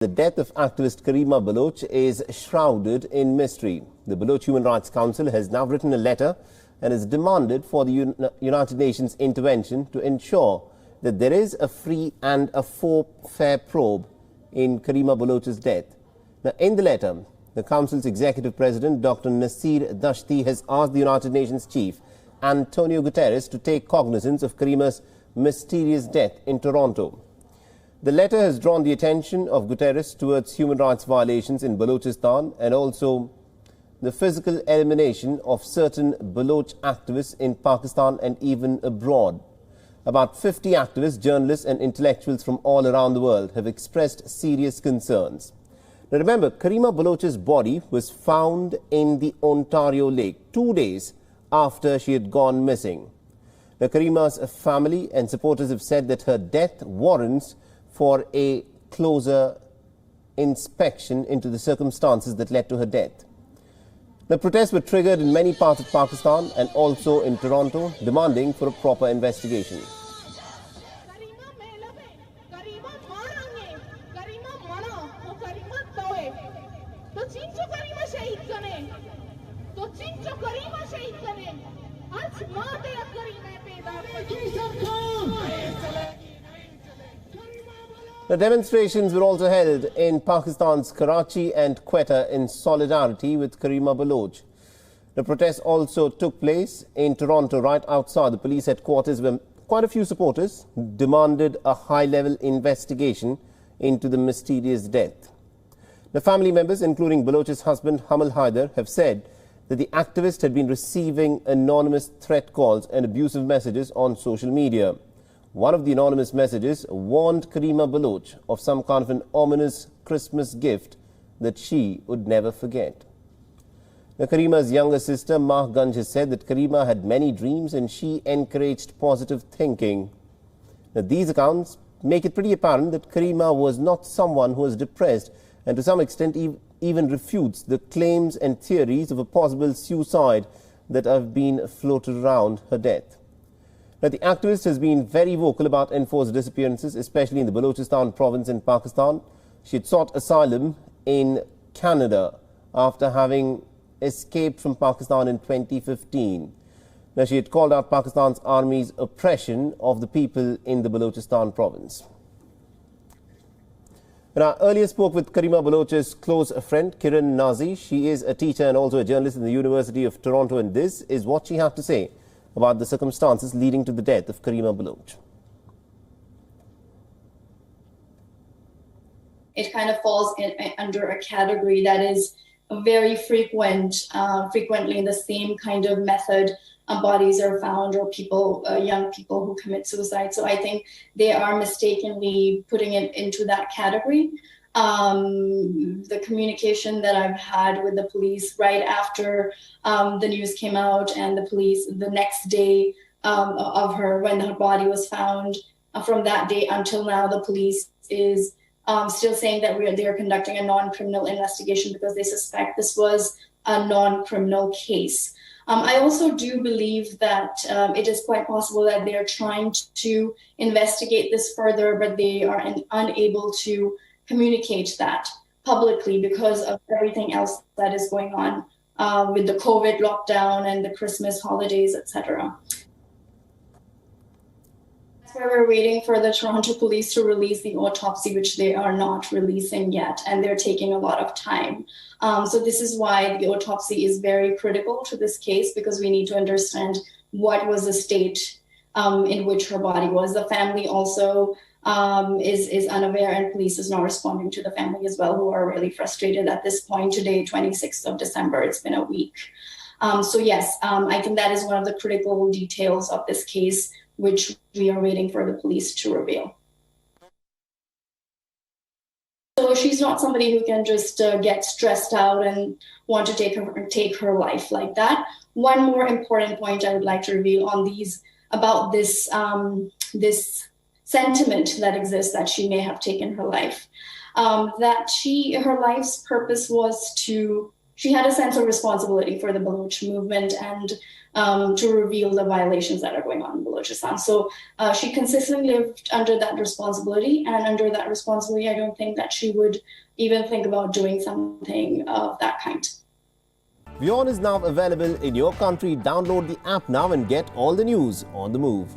The death of activist Karima Baloch is shrouded in mystery. The Baloch Human Rights Council has now written a letter and has demanded for the United Nations intervention to ensure that there is a free and a fair probe in Karima Baloch's death. Now, in the letter, the Council's Executive President, Dr. Nasir Dashti, has asked the United Nations Chief, Antonio Guterres, to take cognizance of Karima's mysterious death in Toronto. The letter has drawn the attention of Guterres towards human rights violations in Balochistan and also the physical elimination of certain Baloch activists in Pakistan and even abroad. About 50 activists, journalists and intellectuals from all around the world have expressed serious concerns. Now remember, Karima Baloch's body was found in the Ontario Lake 2 days after she had gone missing. Now, Karima's family and supporters have said that her death warrants for a closer inspection into the circumstances that led to her death. The protests were triggered in many parts of Pakistan and also in Toronto, demanding for a proper investigation. The demonstrations were also held in Pakistan's Karachi and Quetta in solidarity with Karima Baloch. The protests also took place in Toronto, right outside the police headquarters, where quite a few supporters demanded a high-level investigation into the mysterious death. The family members, including Baloch's husband Hamal Haider, have said that the activist had been receiving anonymous threat calls and abusive messages on social media. One of the anonymous messages warned Karima Baloch of some kind of an ominous Christmas gift that she would never forget. Now, Karima's younger sister, Mah Ganj, has said that Karima had many dreams and she encouraged positive thinking. Now, these accounts make it pretty apparent that Karima was not someone who was depressed and to some extent even refutes the claims and theories of a possible suicide that have been floated around her death. Now, the activist has been very vocal about enforced disappearances, especially in the Balochistan province in Pakistan. She had sought asylum in Canada after having escaped from Pakistan in 2015. Now, she had called out Pakistan's army's oppression of the people in the Balochistan province. And I earlier spoke with Karima Baloch's close friend, Kiran Nazish. She is a teacher and also a journalist in the University of Toronto, and this is what she had to say about the circumstances leading to the death of Karima Baloch. It kind of falls under a category that is very frequently in the same kind of method. Bodies are found, or people, young people who commit suicide. So I think they are mistakenly putting it into that category. The communication that I've had with the police right after the news came out, and the police the next day of her, when her body was found, from that day until now, the police is still saying that they're conducting a non-criminal investigation because they suspect this was a non-criminal case. I also do believe that it is quite possible that they're trying to investigate this further, but they are unable to communicate that publicly because of everything else that is going on with the COVID lockdown and the Christmas holidays, etc. That's why we're waiting for the Toronto police to release the autopsy, which they are not releasing yet, and they're taking a lot of time. So this is why the autopsy is very critical to this case, because we need to understand what was the state in which her body was. The family also is unaware, and police is not responding to the family as well, who are really frustrated at this point. Today, 26th of December, it's been a week. So yes, I think that is one of the critical details of this case, which we are waiting for the police to reveal. So she's not somebody who can just get stressed out and want to take her life like that. One more important point I would like to reveal on about this sentiment that exists that she may have taken her life. That her life's purpose was to she had a sense of responsibility for the Baloch movement and to reveal the violations that are going on in Balochistan. So she consistently lived under that responsibility, and under that responsibility, I don't think that she would even think about doing something of that kind. WION is now available in your country. Download the app now and get all the news on the move.